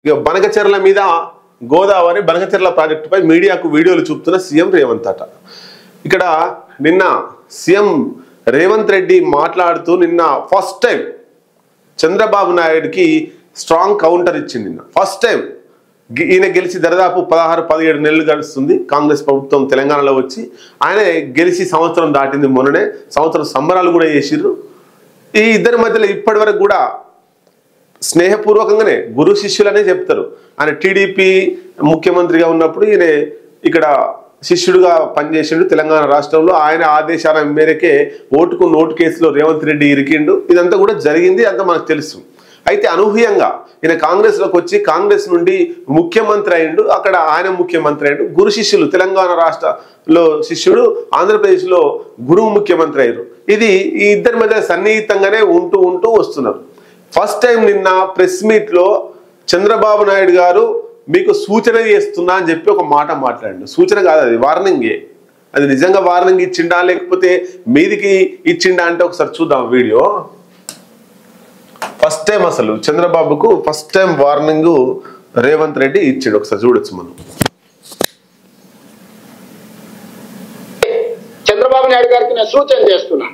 ఇక బనకచెర్ల మీద గోదావరి బనకచెర్ల ప్రాజెక్టుపై మీడియాకు వీడియోలు చూపుతున్న సీఎం రేవంత్ అట. ఇక్కడ నిన్న సీఎం రేవంత్ రెడ్డి మాట్లాడుతూ నిన్న ఫస్ట్ టైం చంద్రబాబు నాయుడుకి స్ట్రాంగ్ కౌంటర్ ఇచ్చింది. నిన్న ఫస్ట్ టైం ఈయన గెలిచి దాదాపు 16-17 నెలలు గడుస్తుంది. కాంగ్రెస్ ప్రభుత్వం తెలంగాణలో వచ్చి ఆయన గెలిచి సంవత్సరం దాటింది. మొన్ననే సంవత్సరం సంబరాలు కూడా చేసిర్రు. ఈ ఇద్దరి మధ్యలో ఇప్పటి వరకు కూడా స్నేహపూర్వకంగానే గురు శిష్యులనే చెప్తారు. ఆయన టీడీపీ ముఖ్యమంత్రిగా ఉన్నప్పుడు ఈయన ఇక్కడ శిష్యుడిగా పనిచేసిండు తెలంగాణ రాష్ట్రంలో. ఆయన ఆదేశాల మేరకే ఓటుకు నోటు కేసులో రేవంత్ రెడ్డి ఇరికిండు. ఇదంతా కూడా జరిగింది, అంతా మనకు తెలుసు. అయితే అనూహ్యంగా ఈయన కాంగ్రెస్లోకి వచ్చి కాంగ్రెస్ నుండి ముఖ్యమంత్రి అయిండు. అక్కడ ఆయన ముఖ్యమంత్రి అయిండు. గురు శిష్యులు తెలంగాణ రాష్ట్రంలో శిష్యుడు, ఆంధ్రప్రదేశ్లో గురువు ముఖ్యమంత్రి అయ్యారు. ఇది ఈ ఇద్దరి మధ్య సన్నిహితంగానే ఉంటూ వస్తున్నారు. ఫస్ట్ టైం నిన్న ప్రెస్ మీట్లో చంద్రబాబు నాయుడు గారు మీకు సూచన చేస్తున్నా అని చెప్పి ఒక మాట మాట్లాడండి. సూచన కాదు, అది వార్నింగే. అది నిజంగా వార్నింగ్ ఇచ్చిండా లేకపోతే మీదికి ఇచ్చిండా అంటే ఒకసారి చూద్దాం వీడియో. ఫస్ట్ టైం అసలు చంద్రబాబుకు first time warning Revanth Reddy ఇచ్చాడు. ఒకసారి చూడొచ్చు మనం. చంద్రబాబు నాయుడు గారికి నేను సూచన చేస్తున్నా,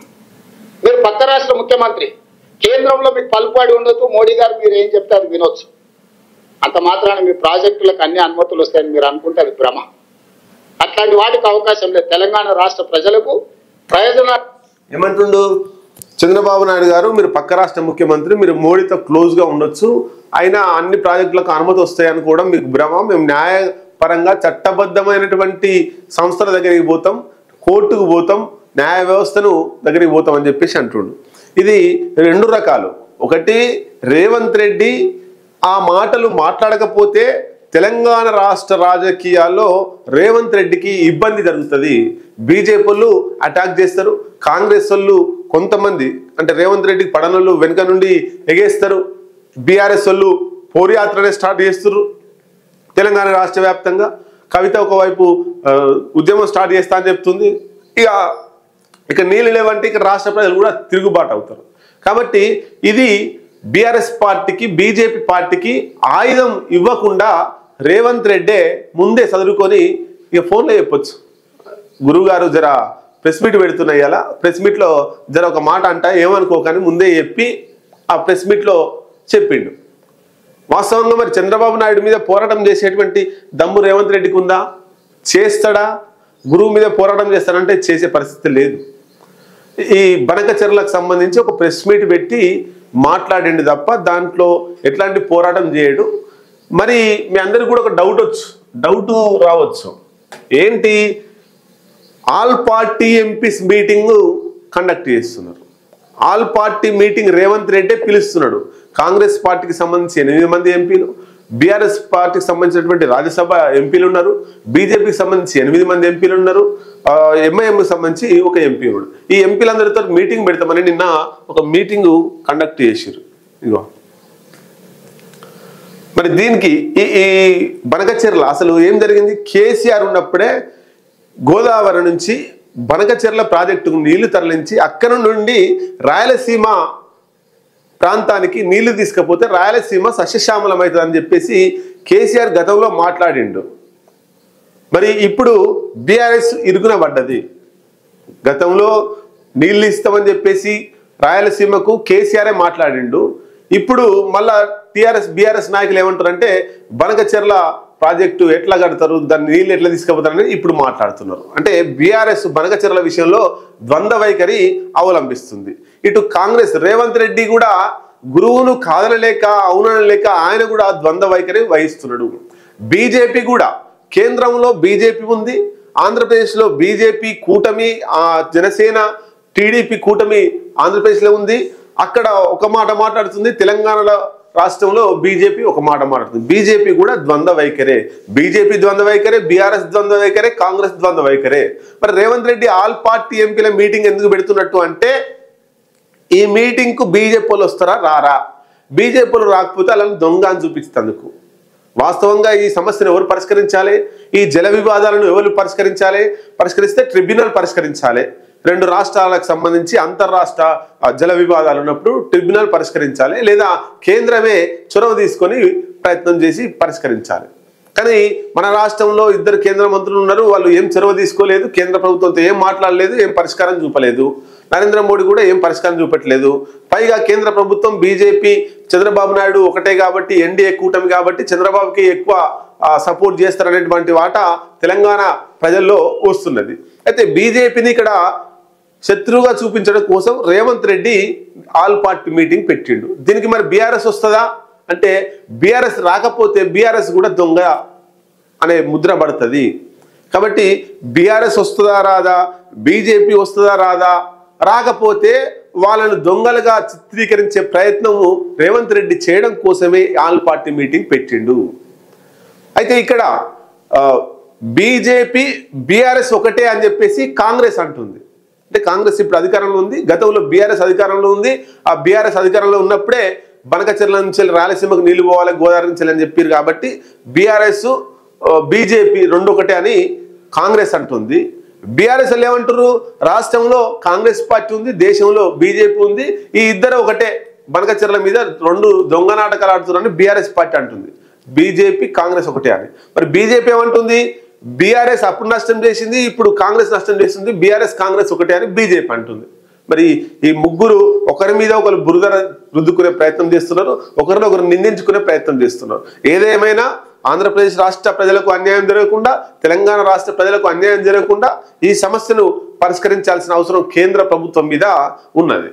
మీరు పక్క రాష్ట్ర ముఖ్యమంత్రి, కేంద్రంలో మీకు పలుకుబడి ఉండొచ్చు, మోడీ గారు మీరు ఏం చెప్తే అది వినొచ్చు. అంత మాత్రాన మీ ప్రాజెక్టులకు అన్ని అనుమతులు వస్తాయని మీరు అనుకుంటే అది భ్రమ. అట్లాంటి వాటికి అవకాశం లేదు. తెలంగాణ రాష్ట్ర ప్రజలకు ప్రయోజనాలు ఏమంటుండు చంద్రబాబు నాయుడు గారు, మీరు పక్క రాష్ట్ర ముఖ్యమంత్రి, మీరు మోడీతో క్లోజ్గా ఉండొచ్చు, అయినా అన్ని ప్రాజెక్టులకు అనుమతి వస్తాయని కూడా మీకు భ్రమ. మేము న్యాయపరంగా చట్టబద్ధమైనటువంటి సంస్థల దగ్గరికి పోతాం, కోర్టుకు పోతాం, న్యాయ వ్యవస్థను దగ్గరికి పోతాం అని చెప్పేసి అంటుండు. ఇది రెండు రకాలు. ఒకటి, రేవంత్ రెడ్డి ఆ మాటలు మాట్లాడకపోతే తెలంగాణ రాష్ట్ర రాజకీయాల్లో రేవంత్ రెడ్డికి ఇబ్బంది జరుగుతుంది. బీజేపీ వాళ్ళు అటాక్ చేస్తారు, కాంగ్రెస్ వాళ్ళు కొంతమంది అంటే రేవంత్ రెడ్డికి పడనోళ్ళు వెనుక నుండి ఎగేస్తారు, బీఆర్ఎస్ వాళ్ళు పోర్యాత్రనే స్టార్ట్ చేస్తారు తెలంగాణ రాష్ట్ర వ్యాప్తంగా. కవిత ఒకవైపు ఉద్యమం స్టార్ట్ చేస్తా అని చెప్తుంది. ఇక నీళ్ళు లేవంటే ఇక రాష్ట్ర ప్రజలు కూడా తిరుగుబాటు అవుతారు. కాబట్టి ఇది బీఆర్ఎస్ పార్టీకి బీజేపీ పార్టీకి ఆయుధం ఇవ్వకుండా రేవంత్ రెడ్డే ముందే చదువుకొని ఇక ఫోన్లో చెప్పొచ్చు, గురువుగారు జర ప్రెస్ మీట్ పెడుతున్నాయి, అలా ప్రెస్ మీట్లో జర ఒక మాట అంట ఏమనుకోకని ముందే చెప్పి ఆ ప్రెస్ మీట్లో చెప్పిండు. వాస్తవంగా మరి చంద్రబాబు నాయుడు మీద పోరాటం చేసేటువంటి దమ్ము రేవంత్ రెడ్డికి ఉందా? చేస్తాడా? గురువు మీద పోరాటం చేస్తాడంటే చేసే పరిస్థితి లేదు. ఈ బనకచెర్లకు సంబంధించి ఒక ప్రెస్ మీట్ పెట్టి మాట్లాడిండు తప్ప దాంట్లో ఎట్లాంటి పోరాటం చేయడు. మరి మీ అందరికి కూడా ఒక డౌట్ రావచ్చు, ఏంటి all party MPs meeting conduct చేస్తున్నారు. All party meeting Revanth Reddy పిలుస్తున్నాడు. కాంగ్రెస్ పార్టీకి సంబంధించి 8 మంది ఎంపీలు, బీఆర్ఎస్ పార్టీకి సంబంధించినటువంటి రాజ్యసభ ఎంపీలు ఉన్నారు, బీజేపీకి సంబంధించి 8 మంది ఎంపీలు ఉన్నారు, ఎంఐఎంకి సంబంధించి ఒక ఎంపీ ఉన్నాడు. ఈ ఎంపీలందరితో మీటింగ్ పెడతామని నిన్న ఒక మీటింగ్ కండక్ట్ చేశారు. ఇగో మరి దీనికి ఈ బనకచెర్ల అసలు ఏం జరిగింది? కేసీఆర్ ఉన్నప్పుడే గోదావరి నుంచి బనకచెర్ల ప్రాజెక్టుకు నీళ్లు తరలించి అక్కడ నుండి రాయలసీమ ప్రాంతానికి నీళ్లు తీసుకపోతే రాయలసీమ సస్యశ్యామలం అవుతుందని చెప్పేసి కేసీఆర్ గతంలో మాట్లాడిండు. మరి ఇప్పుడు బీఆర్ఎస్ ఇరుగున పడ్డది. గతంలో నీళ్లు ఇస్తామని చెప్పేసి రాయలసీమకు కేసీఆరే మాట్లాడిండు. ఇప్పుడు మళ్ళా బీఆర్ఎస్ నాయకులు ఏమంటారంటే బనకచెర్ల ప్రాజెక్టు ఎట్లా కడతారు, దాన్ని నీళ్ళు ఎట్లా తీసుకుపోతారని ఇప్పుడు మాట్లాడుతున్నారు. అంటే బీఆర్ఎస్ బనకచెర్ల విషయంలో ద్వంద్వ వైఖరి అవలంబిస్తుంది. ఇటు కాంగ్రెస్ రేవంత్ రెడ్డి కూడా గురువును కాదనలేక అవునలేక ఆయన కూడా ద్వంద్వ వైఖరి వహిస్తున్నాడు. బీజేపీ కూడా కేంద్రంలో బీజేపీ ఉంది, ఆంధ్రప్రదేశ్లో బీజేపీ కూటమి, జనసేన టీడీపీ కూటమి ఆంధ్రప్రదేశ్లో ఉంది. అక్కడ ఒక మాట మాట్లాడుతుంది, తెలంగాణలో రాష్ట్రంలో బీజేపీ ఒక మాట మాట్లాడుతుంది. బీజేపీ కూడా ద్వంద్వ వైఖరే, బీజేపీ ద్వంద్వ వైఖరే, బీఆర్ఎస్ ద్వంద్వ వైఖరే, కాంగ్రెస్ ద్వంద్వ వైఖరే. మరి రేవంత్ రెడ్డి ఆల్ పార్టీ ఎంపీల మీటింగ్ ఎందుకు పెడుతున్నట్టు అంటే ఈ మీటింగ్కు బీజేపీ వాళ్ళు వస్తారా రారా? బీజేపీ వాళ్ళు రాకపోతే అలా దొంగ అని చూపిస్తేందుకు. వాస్తవంగా ఈ సమస్యను ఎవరు పరిష్కరించాలి? ఈ జల వివాదాలను ఎవరు పరిష్కరిస్తే ట్రిబ్యునల్ పరిష్కరించాలి. రెండు రాష్ట్రాలకు సంబంధించి అంతర్రాష్ట్ర జల వివాదాలు ఉన్నప్పుడు ట్రిబ్యునల్ పరిష్కరించాలి, లేదా కేంద్రమే చొరవ తీసుకొని ప్రయత్నం చేసి పరిష్కరించాలి. కానీ మన రాష్ట్రంలో ఇద్దరు కేంద్ర మంత్రులు ఉన్నారు, వాళ్ళు ఏం చొరవ తీసుకోలేదు, కేంద్ర ప్రభుత్వంతో ఏం మాట్లాడలేదు, ఏం పరిష్కారం చూపలేదు. నరేంద్ర మోడీ కూడా ఏం పరిష్కారం చూపెట్టలేదు. పైగా కేంద్ర ప్రభుత్వం బీజేపీ చంద్రబాబు నాయుడు ఒకటే కాబట్టి, ఎన్డీఏ కూటమి కాబట్టి చంద్రబాబుకి ఎక్కువ సపోర్ట్ చేస్తారనేటువంటి వాట తెలంగాణ ప్రజల్లో వస్తున్నది. అయితే బీజేపీని ఇక్కడ శత్రువుగా చూపించడం కోసం Revanth Reddy all party meeting పెట్టిండు. దీనికి మరి బీఆర్ఎస్ వస్తుందా అంటే, బీఆర్ఎస్ రాకపోతే బీఆర్ఎస్ కూడా దొంగ అనే ముద్ర పడుతుంది. కాబట్టి బీఆర్ఎస్ వస్తుందా రాదా, బీజేపీ వస్తుందా రాదా, రాకపోతే వాళ్ళను దొంగలుగా చిత్రీకరించే ప్రయత్నము రేవంత్ రెడ్డి చేయడం కోసమే ఆల్ పార్టీ మీటింగ్ పెట్టిండు. అయితే ఇక్కడ బీజేపీ బీఆర్ఎస్ ఒకటే అని చెప్పేసి కాంగ్రెస్ అంటుంది. అంటే కాంగ్రెస్ ఇప్పుడు అధికారంలో ఉంది, గతంలో బీఆర్ఎస్ అధికారంలో ఉంది. ఆ బీఆర్ఎస్ అధికారంలో ఉన్నప్పుడే బనకచెర్ల నుంచి రాయలసీమకు నీళ్లు పోవాలి, గోదావరి నుంచి అని చెప్పారు. కాబట్టి బీఆర్ఎస్ బీజేపీ రెండు ఒకటే అని కాంగ్రెస్ అంటుంది. బీఆర్ఎస్ ఏమంటారు, రాష్ట్రంలో కాంగ్రెస్ పార్టీ ఉంది, దేశంలో బీజేపీ ఉంది, ఈ ఇద్దరు ఒకటే, బనకచెర్ల మీద రెండు దొంగ నాటకాలు ఆడుతున్నారని బీఆర్ఎస్ పార్టీ అంటుంది. బీజేపీ కాంగ్రెస్ ఒకటే అని. మరి బీజేపీ ఏమంటుంది, బీఆర్ఎస్ అప్పుడు నష్టం చేసింది, ఇప్పుడు కాంగ్రెస్ నష్టం చేసింది, బీఆర్ఎస్ కాంగ్రెస్ ఒకటే అని బీజేపీ అంటుంది. మరి ఈ ముగ్గురు ఒకరి మీద ఒకరు బురద రుద్దుకునే ప్రయత్నం చేస్తున్నారు, ఒకరినొకరు నిందించుకునే ప్రయత్నం చేస్తున్నారు. ఏదేమైనా ఆంధ్రప్రదేశ్ రాష్ట్ర ప్రజలకు అన్యాయం జరగకుండా, తెలంగాణ రాష్ట్ర ప్రజలకు అన్యాయం జరగకుండా ఈ సమస్యను పరిష్కరించాల్సిన అవసరం కేంద్ర ప్రభుత్వం మీద ఉన్నది.